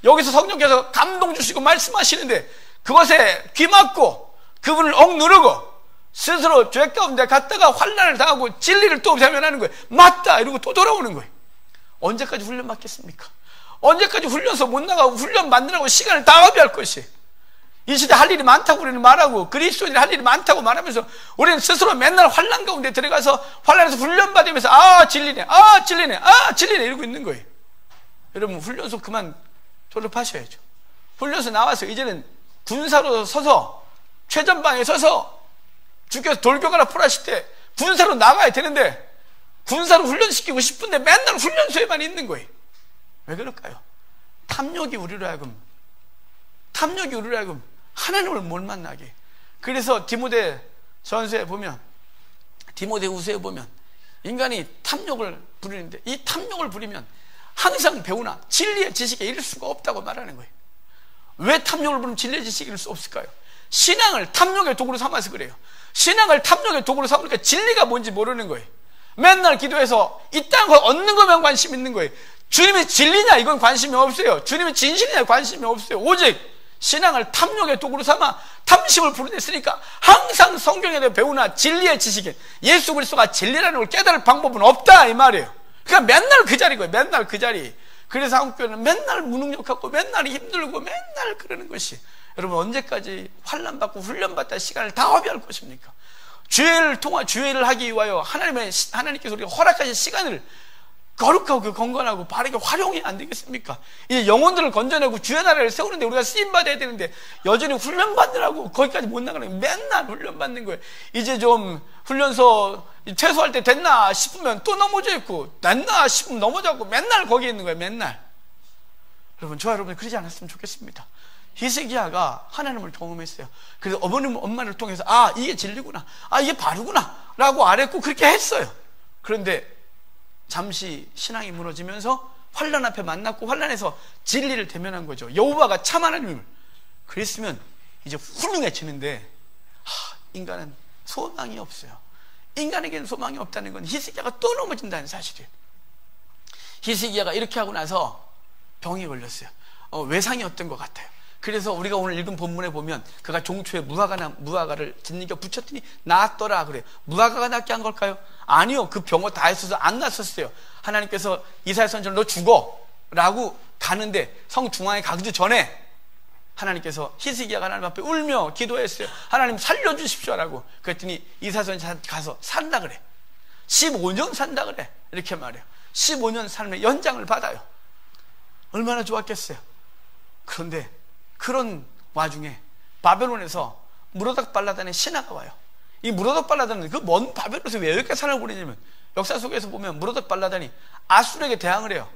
여기서 성령께서 감동 주시고 말씀하시는데 그것에 귀 막고 그분을 억누르고 스스로 죄 가운데 갔다가 환난을 당하고 진리를 또 대면하는 거예요. 맞다 이러고 또 돌아오는 거예요. 언제까지 훈련 받겠습니까? 언제까지 훈련소 못 나가고 훈련 만들라고 시간을 다 허비할 것이? 이 시대 할 일이 많다고 우리는 말하고 그리스도인이 할 일이 많다고 말하면서 우리는 스스로 맨날 환난 가운데 들어가서 환난에서 훈련 받으면서 진리네 이러고 있는 거예요. 여러분, 훈련소 그만 졸업하셔야죠. 훈련소 나와서 이제는 군사로 서서 최전방에 서서 주께서 돌격하라 풀하실 때 군사로 나가야 되는데 군사로 훈련시키고 싶은데 맨날 훈련소에만 있는 거예요. 왜 그럴까요? 탐욕이 우리로 하여금 하나님을 못 만나게. 그래서 디모데 전서에 보면, 디모데 후서에 보면 인간이 탐욕을 부리는데 이 탐욕을 부리면 항상 배우나 진리의 지식에 이를 수가 없다고 말하는 거예요. 왜 탐욕을 부리면 진리의 지식에 이를 수 없을까요? 신앙을 탐욕의 도구로 삼아서 그래요. 신앙을 탐욕의 도구로 삼으니까 진리가 뭔지 모르는 거예요. 맨날 기도해서 이 땅 얻는 것만 관심 있는 거예요. 주님이 진리냐 이건 관심이 없어요. 주님이 진실이냐 관심이 없어요. 오직 신앙을 탐욕의 도구로 삼아 탐심을 부르냈으니까 항상 성경에 대해 배우나 진리의 지식에 예수 그리스도가 진리라는 걸 깨달을 방법은 없다 이 말이에요. 그러니까 맨날 그 자리고요. 맨날 그 자리. 그래서 한국교회는 맨날 무능력하고 맨날 힘들고 맨날 그러는 것이, 여러분 언제까지 환난받고 훈련받다 시간을 다 허비할 것입니까? 주의를 하기 위하여 하나님께서 우리가 허락하신 시간을 거룩하고 건강하고 바르게 활용해야 안 되겠습니까? 이제 영혼들을 건져내고 주의 나라를 세우는데 우리가 쓰임받아야 되는데 여전히 훈련받느라고 거기까지 못 나가는 거예요. 맨날 훈련받는 거예요. 이제 좀 훈련소 퇴소할 때 됐나 싶으면 또 넘어져 있고, 됐나 싶으면 넘어져 있고, 맨날 거기에 있는 거예요. 맨날. 여러분, 저와 여러분이 그러지 않았으면 좋겠습니다. 히스기야가 하나님을 경험했어요. 그래서 엄마를 통해서 이게 진리구나, 이게 바르구나 라고 알았고 그렇게 했어요. 그런데 잠시 신앙이 무너지면서 환난 앞에 만났고 환난에서 진리를 대면한 거죠. 여호와가 참 하나님을 그랬으면 이제 훌륭해지는데 인간은 소망이 없어요. 인간에게는 소망이 없다는 건 히스기야가 또 넘어진다는 사실이에요. 히스기야가 이렇게 하고 나서 병이 걸렸어요. 외상이었던 것 같아요. 그래서 우리가 오늘 읽은 본문에 보면 그가 종초에 무화과를 짓는겨 붙였더니 나았더라 그래요. 무화과가 낫게 한 걸까요? 아니요. 그 병어 다 했어서 안 났었어요. 하나님께서 이사야 선지자를 너 죽어 라고 가는데 성 중앙에 가기 전에 하나님께서 히스기야가 하나님 앞에 울며 기도했어요. 하나님 살려주십시오라고. 그랬더니 이사야 선지자 가서 산다 그래. 15년 산다 그래. 이렇게 말해요. 15년 삶의 연장을 받아요. 얼마나 좋았겠어요. 그런데 그런 와중에 바벨론에서 무로닥 발라단의 신하가 와요. 이 무로닥 발라단은 그 먼 바벨론에서 왜 이렇게 산을 보내냐면, 역사 속에서 보면 무로닥 발라단이 아수르에게 대항을 해요.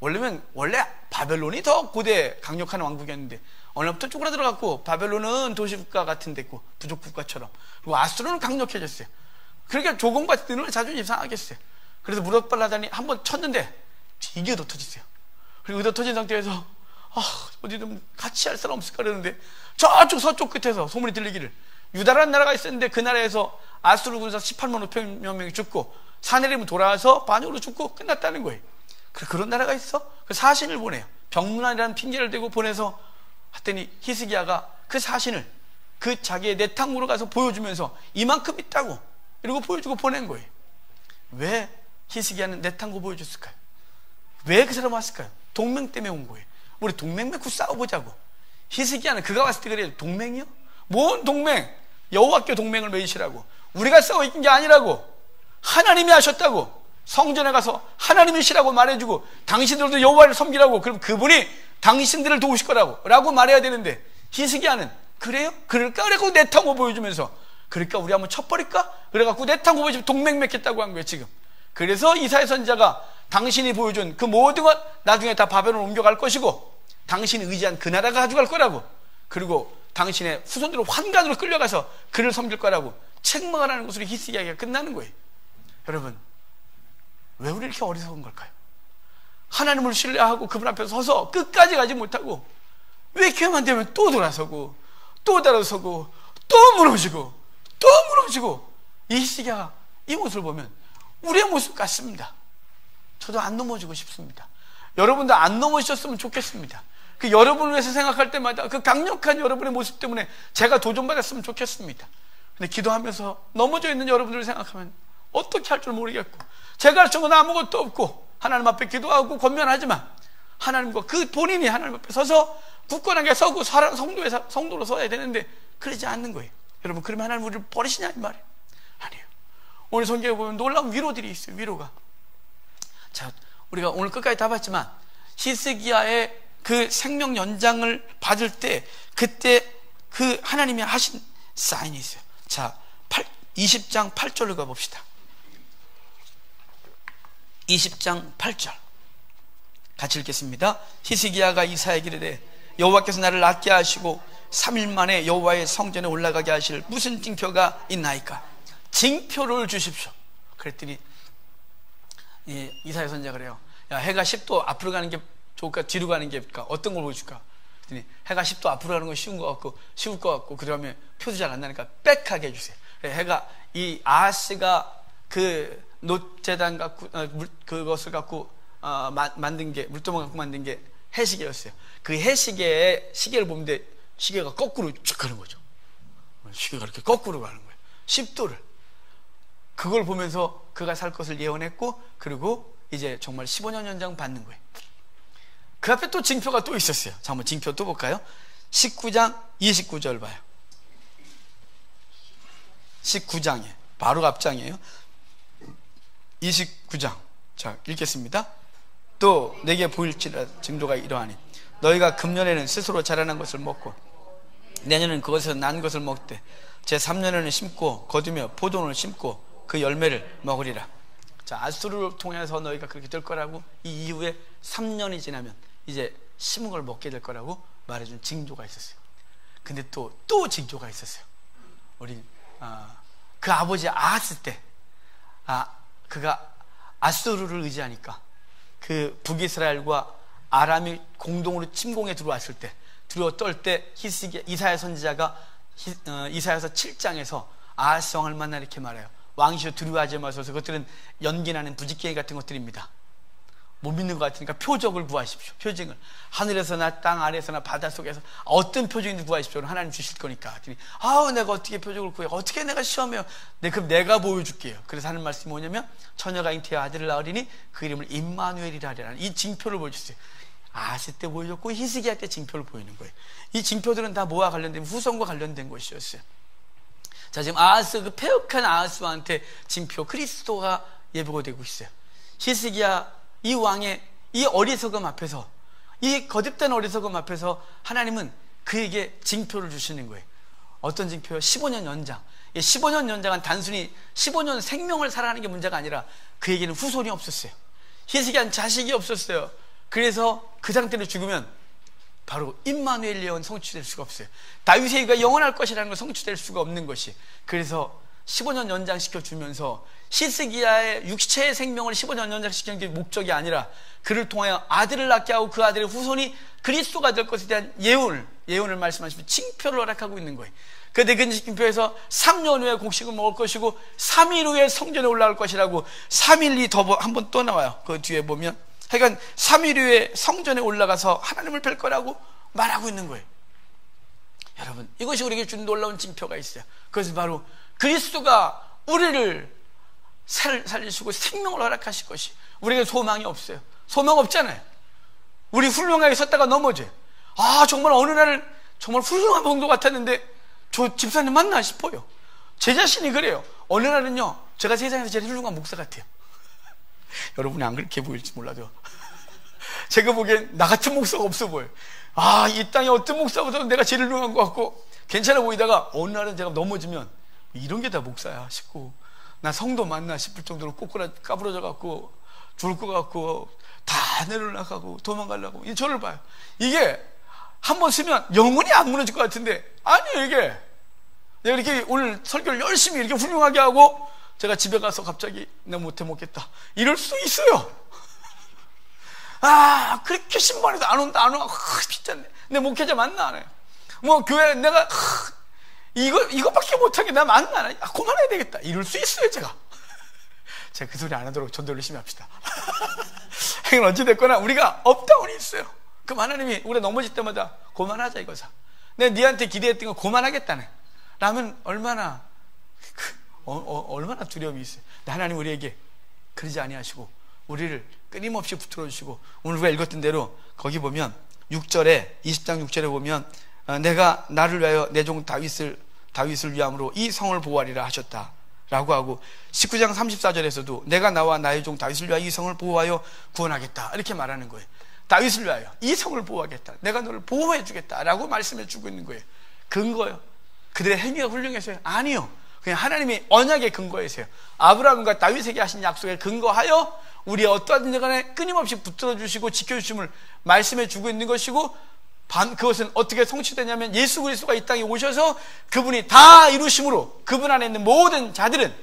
원래 바벨론이 더 고대 강력한 왕국이었는데 어느 날부터 쪼그라들어갖고 바벨론은 도시국가 같은 데고 부족국가처럼, 그리고 아수르는 강력해졌어요. 그러니까 조공받는 자존심 상하겠어요. 그래서 무로닥 발라단이 한번 쳤는데 이게 더 터지세요. 그리고 더 터진 상태에서 어디 좀 같이 할 사람 없을까 그러는데 저쪽 서쪽 끝에서 소문이 들리기를 유다라는 나라가 있었는데 그 나라에서 아수르 군사 18만 5천 명이 죽고 사내림은 돌아와서 반역으로 죽고 끝났다는 거예요. 그런 나라가 있어? 그 사신을 보내요. 병문안이라는 핑계를 대고 보내서 했더니 히스기야가 그 사신을 그 자기의 내탕으로 가서 보여주면서 이만큼 있다고 이러고 보여주고 보낸 거예요. 왜 히스기야는 내탕고 보여줬을까요? 왜 그 사람 왔을까요? 동맹 때문에 온 거예요. 우리 동맹 맺고 싸워보자고. 히스기야는 그가 왔을 때 그래요. 동맹이요? 뭔 동맹? 여호와께 동맹을 맺으시라고. 우리가 싸워 이긴 게 아니라고. 하나님이 하셨다고. 성전에 가서 하나님이시라고 말해주고 당신들도 여호와를 섬기라고. 그럼 그분이 당신들을 도우실 거라고 라고 말해야 되는데, 히스기야는 그래요? 그럴까? 그래갖고 내탕고 보여주면서 그러니까 우리 한번 쳐버릴까? 그래갖고 내탕고 보여주면 동맹 맺겠다고 한 거예요 지금. 그래서 이사야 선지자가 당신이 보여준 그 모든 것 나중에 다 바벨론 옮겨갈 것이고 당신이 의지한 그 나라가 가져갈 거라고, 그리고 당신의 후손들은 환관으로 끌려가서 그를 섬길 거라고 책망을 하는 것으로 히스기야가 끝나는 거예요. 여러분, 왜 우리 이렇게 어리석은 걸까요? 하나님을 신뢰하고 그분 앞에 서서 끝까지 가지 못하고 왜 기회만 되면 또 돌아서고 또 달아서고 또 무너지고 또 무너지고. 이 히스기야 이 모습을 보면 우리의 모습 같습니다. 저도 안 넘어지고 싶습니다. 여러분도 안 넘어지셨으면 좋겠습니다. 그 여러분을 위해서 생각할 때마다 그 강력한 여러분의 모습 때문에 제가 도전받았으면 좋겠습니다. 근데 기도하면서 넘어져 있는 여러분들을 생각하면 어떻게 할 줄 모르겠고, 제가 할 건 아무것도 없고 하나님 앞에 기도하고 권면하지만 하나님과 그 본인이 하나님 앞에 서서 굳건하게 서고 성도로 서야 되는데 그러지 않는 거예요. 여러분, 그러면 하나님 우리를 버리시냐 이 말이에요. 아니에요. 오늘 성경에 보면 놀라운 위로들이 있어요. 위로가. 자, 우리가 오늘 끝까지 다 봤지만 히스기야의 그 생명 연장을 받을 때 그때 그 하나님이 하신 사인이 있어요. 자, 20장 8절로 가봅시다. 20장 8절 같이 읽겠습니다. 히스기야가 이사야에게 이르되 여호와께서 나를 낫게 하시고 3일 만에 여호와의 성전에 올라가게 하실 무슨 징표가 있나이까? 징표를 주십시오. 그랬더니 이사야 선지자가 그래요. 야, 해가 10도 앞으로 가는 게 좋을까 뒤로 가는 게 좋을까? 어떤 걸 보여줄까? 그랬더니 해가 10도 앞으로 가는 건 쉬울 것 같고 그러면 표도 잘 안 나니까 빽하게 해주세요. 해가 이 아하스가 그 놋재단 갖고 그것을 갖고 만든 게, 물두멍 갖고 만든 게 해시계였어요. 그 해시계의 시계를 보는데 시계가 거꾸로 쭉 가는 거죠. 시계가 이렇게 거꾸로 가는 거예요. 10도를. 그걸 보면서 그가 살 것을 예언했고, 그리고 이제 정말 15년 연장 받는 거예요. 그 앞에 또 징표가 또 있었어요. 자, 한번 징표 또 볼까요? 19장 29절 봐요. 19장에 바로 앞장이에요. 29장. 자, 읽겠습니다. 또 내게 보일지라 징조가 이러하니 너희가 금년에는 스스로 자라난 것을 먹고 내년은 그것에서 난 것을 먹되 제3년에는 심고 거두며 포도원을 심고 그 열매를 먹으리라. 자, 아수르를 통해서 너희가 그렇게 될 거라고, 이 이후에 3년이 지나면 이제 심은 걸 먹게 될 거라고 말해준 징조가 있었어요. 근데 또 징조가 있었어요. 우리 그 아버지 아하스 때 그가 아수르를 의지하니까 그 북이스라엘과 아람이 공동으로 침공에 들어왔을 때 두려워 떨 때 이사야 선지자가 이사야서 7장에서 아하스 왕을 만나 이렇게 말해요. 왕이시여 두려워하지 마소서. 그것들은 연기나는 부짓개기 같은 것들입니다. 못 믿는 것 같으니까 표적을 구하십시오. 표징을 하늘에서나 땅 아래에서나 바닷속에서 어떤 표징인지 구하십시오. 하나님 주실 거니까. 내가 어떻게 표적을 구해? 어떻게 내가 시험해요? 그럼 내가 보여줄게요. 그래서 하는 말씀이 뭐냐면 처녀가 잉태하 아들을 낳으리니 그 이름을 임마누엘이라 하리라는 이 징표를 보여주세요. 아스 때 보여줬고 히스기야 때 징표를 보이는 거예요. 이 징표들은 다 뭐와 관련된, 후손과 관련된 것이었어요. 자, 지금 아하스, 그 패역한 아하스한테 징표 그리스도가 예보되고 있어요. 히스기야 이 왕의 이 어리석음 앞에서, 이 거듭된 어리석음 앞에서 하나님은 그에게 징표를 주시는 거예요. 어떤 징표요? 15년 연장. 15년 연장은 단순히 15년 생명을 살아가는 게 문제가 아니라 그에게는 후손이 없었어요. 히스기야는 자식이 없었어요. 그래서 그 상태로 죽으면 바로 임마누엘 예언 성취될 수가 없어요. 다윗의 의가 영원할 것이라는 건 성취될 수가 없는 것이. 그래서 15년 연장시켜 주면서 히스기야의 육체의 생명을 15년 연장시키는 게 목적이 아니라 그를 통하여 아들을 낳게 하고 그 아들의 후손이 그리스도가 될 것에 대한 예언을 말씀하시면 징표를 허락하고 있는 거예요. 그런데 그 징표에서 3년 후에 곡식을 먹을 것이고 3일 후에 성전에 올라갈 것이라고 3일이 더 한 번 또 나와요. 그 뒤에 보면 하여간 3일 후에 성전에 올라가서 하나님을 뵐 거라고 말하고 있는 거예요. 여러분, 이것이 우리에게 준 놀라운 징표가 있어요. 그것은 바로 그리스도가 우리를 살리시고 생명을 허락하실 것이. 우리에게 소망이 없어요. 소망 없잖아요. 우리 훌륭하게 섰다가 넘어져요. 아, 정말 어느 날은 정말 훌륭한 봉도 같았는데 저 집사님 맞나 싶어요. 제 자신이 그래요. 어느 날은요, 제가 세상에서 제일 훌륭한 목사 같아요. 여러분이 안 그렇게 보일지 몰라도 제가 보기엔 나 같은 목사가 없어 보여요. 아, 이 땅에 어떤 목사보다도 내가 제일 훌륭한 것 같고 괜찮아 보이다가 어느 날은 제가 넘어지면 이런 게 다 목사야 싶고, 나 성도 맞나 싶을 정도로 까부러져 갖고 죽을 것 같고 다 내려나가고 도망가려고 저를 봐요. 이게 한번 쓰면 영원히 안 무너질 것 같은데 아니에요. 이게 내가 이렇게 오늘 설교를 열심히 이렇게 훌륭하게 하고 제가 집에 가서 갑자기 나 못해 먹겠다 이럴 수 있어요. 아, 그렇게 신방에도 안 온다 안 와. 진짜 내 목회자 만나 안 해요. 뭐 교회 내가 이것밖에 못하게 나 만나 안 해. 아, 그만해야 되겠다 이럴 수 있어요. 제가 그 소리 안 하도록 전도 열심히 합시다. 하여간 어찌됐거나 우리가 업다운이 있어요. 그럼 하나님이 우리가 넘어질 때마다 그만하자 이거사. 내가 니한테 기대했던 거 그만하겠다네 라면 얼마나 두려움이 있어요. 근데 하나님 우리에게 그러지 아니하시고 우리를 끊임없이 붙들어 주시고, 오늘 우리가 읽었던 대로 거기 보면 6절에 20장 6절에 보면 내가 나를 위하여 내 종 다윗을 위함으로 이 성을 보호하리라 하셨다 라고 하고, 19장 34절에서도 내가 나와 나의 종 다윗을 위하여 이 성을 보호하여 구원하겠다 이렇게 말하는 거예요. 다윗을 위하여 이 성을 보호하겠다, 내가 너를 보호해 주겠다 라고 말씀해 주고 있는 거예요. 근거요? 그들의 행위가 훌륭해서요? 아니요. 그냥 하나님이 언약의 근거에서요. 아브라함과 다윗에게 하신 약속에 근거하여 우리의 어떠한 간에 끊임없이 붙들어 주시고 지켜주심을 말씀해 주고 있는 것이고, 그것은 어떻게 성취되냐면 예수 그리스도가 이 땅에 오셔서 그분이 다 이루심으로 그분 안에 있는 모든 자들은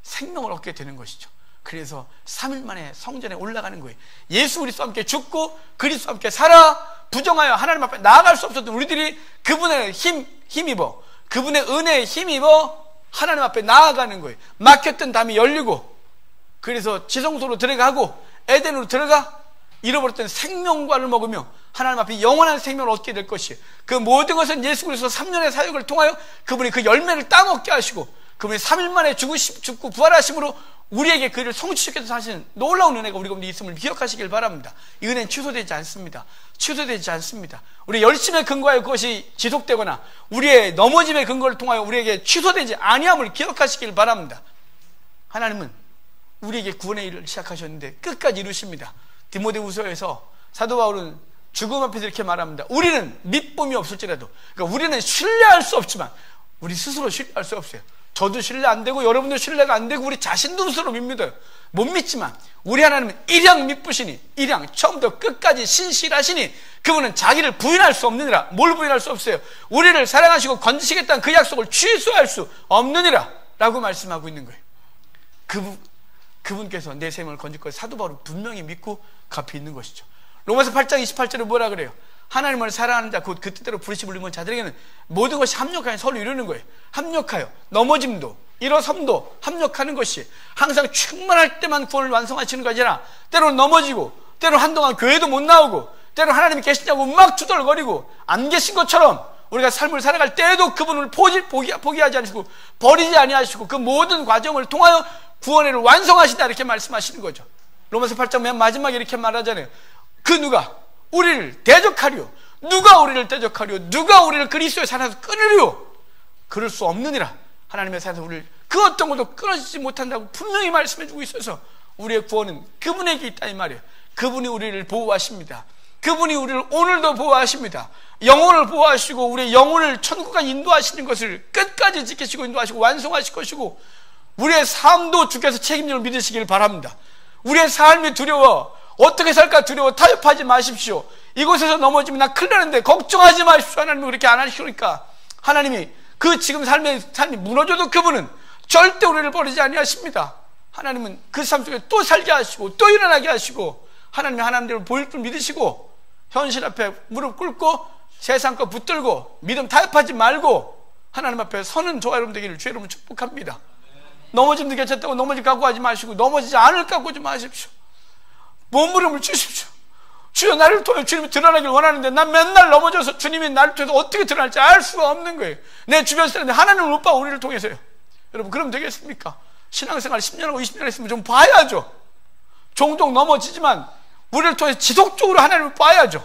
생명을 얻게 되는 것이죠. 그래서 3일 만에 성전에 올라가는 거예요. 예수 그리스도와 함께 죽고 그리스도와 함께 살아 부정하여 하나님 앞에 나아갈 수 없었던 우리들이 그분의 힘입어, 그분의 은혜에 힘입어 하나님 앞에 나아가는 거예요. 막혔던 담이 열리고, 그래서 지성소로 들어가고 에덴으로 들어가 잃어버렸던 생명과를 먹으며 하나님 앞에 영원한 생명을 얻게 될 것이에요. 그 모든 것은 예수 그리스도 3년의 사역을 통하여 그분이 그 열매를 따먹게 하시고 그분이 3일 만에 죽고 부활하심으로 우리에게 그를 성취시켜서 하시는 놀라운 은혜가 우리 가운데 있음을 기억하시길 바랍니다. 이 은혜는 취소되지 않습니다. 취소되지 않습니다. 우리 열심의 근거하여 그것이 지속되거나 우리의 넘어짐의 근거를 통하여 우리에게 취소되지 아니함을 기억하시길 바랍니다. 하나님은 우리에게 구원의 일을 시작하셨는데 끝까지 이루십니다. 디모데후서에서 사도 바울은 죽음 앞에서 이렇게 말합니다. 우리는 밑봄이 없을지라도, 그러니까 우리는 신뢰할 수 없지만 우리 스스로 신뢰할 수 없어요. 저도 신뢰 안 되고 여러분도 신뢰가 안 되고 우리 자신도 스스로 못 믿어요. 못 믿지만 우리 하나님은 일양 믿으시니, 일양 처음부터 끝까지 신실하시니 그분은 자기를 부인할 수 없느니라. 뭘 부인할 수 없어요? 우리를 사랑하시고 건지시겠다는 그 약속을 취소할 수 없느니라 라고 말씀하고 있는 거예요. 그분께서 내 생명을 건질 것을 사도 바울은 분명히 믿고 갚이 있는 것이죠. 로마서 8장 28절에 뭐라 그래요? 하나님을 사랑하는 자, 곧 그 뜻대로 부르심을 입은 자들에게는 모든 것이 합력하여 서로 이루는 거예요. 합력하여 넘어짐도 일어섬도 합력하는 것이, 항상 충만할 때만 구원을 완성하시는 것이 아니라 때로는 넘어지고, 때로는 한동안 교회도 못 나오고, 때로는 하나님이 계시냐고 막 투덜거리고 안 계신 것처럼 우리가 삶을 살아갈 때에도 그분을 포기하지 않으시고 버리지 아니하시고 그 모든 과정을 통하여 구원을 완성하신다 이렇게 말씀하시는 거죠. 로마서 8장 맨 마지막에 이렇게 말하잖아요. 그 누가 우리를 대적하리요? 누가 우리를 대적하리요? 누가 우리를 그리스도의 산에서 끊으리요? 그럴 수 없느니라. 하나님의 산에서 우리를 그 어떤 것도 끊어지지 못한다고 분명히 말씀해주고 있어서 우리의 구원은 그분에게 있다 이 말이에요. 그분이 우리를 보호하십니다. 그분이 우리를 오늘도 보호하십니다. 영혼을 보호하시고 우리의 영혼을 천국까지 인도하시는 것을 끝까지 지키시고 인도하시고 완성하실 것이고, 우리의 삶도 주께서 책임을 믿으시길 바랍니다. 우리의 삶이 두려워, 어떻게 살까 두려워 타협하지 마십시오. 이곳에서 넘어지면 나 큰일 나는데 걱정하지 마십시오. 하나님이 그렇게 안 하시니까, 하나님이 그 지금 삶이 무너져도 그분은 절대 우리를 버리지 아니하십니다. 하나님은 그 삶 속에 또 살게 하시고 또 일어나게 하시고, 하나님이 하나님대로 보일 줄 믿으시고 현실 앞에 무릎 꿇고 세상 거 붙들고 믿음 타협하지 말고 하나님 앞에 서는 저와 여러분 되기를 주의 이름으로 축복합니다. 넘어짐도 괜찮다고 넘어질 각오하지 마시고 넘어지지 않을 각오 좀 하십시오. 몸부림을 주십시오. 주여, 나를 통해 주님이 드러나길 원하는데 난 맨날 넘어져서 주님이 나를 통해서 어떻게 드러날지 알 수가 없는 거예요. 내 주변 사람들 하나님을 못 봐, 우리를 통해서요. 여러분, 그럼 되겠습니까? 신앙생활 10년하고 20년 했으면 좀 봐야죠. 종종 넘어지지만 우리를 통해 지속적으로 하나님을 봐야죠.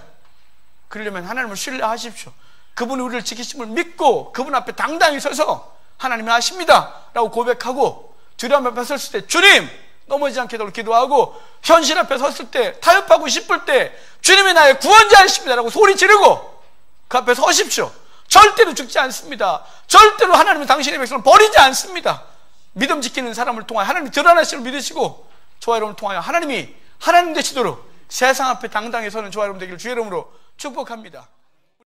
그러려면 하나님을 신뢰하십시오. 그분이 우리를 지키심을 믿고 그분 앞에 당당히 서서 하나님이 하십니다 라고 고백하고, 두려움 앞에 섰을 때 주님 넘어지지 않게 하도록 기도하고, 현실 앞에 섰을 때 타협하고 싶을 때 주님이 나의 구원자이십니다 라고 소리 지르고 그 앞에 서십시오. 절대로 죽지 않습니다. 절대로 하나님은 당신의 백성을 버리지 않습니다. 믿음 지키는 사람을 통하여 하나님이 드러나심을 믿으시고 저와 여러분을 통하여 하나님이 하나님 되시도록 세상 앞에 당당히 서는 저와 여러분 되기를 주의 이름으로 축복합니다.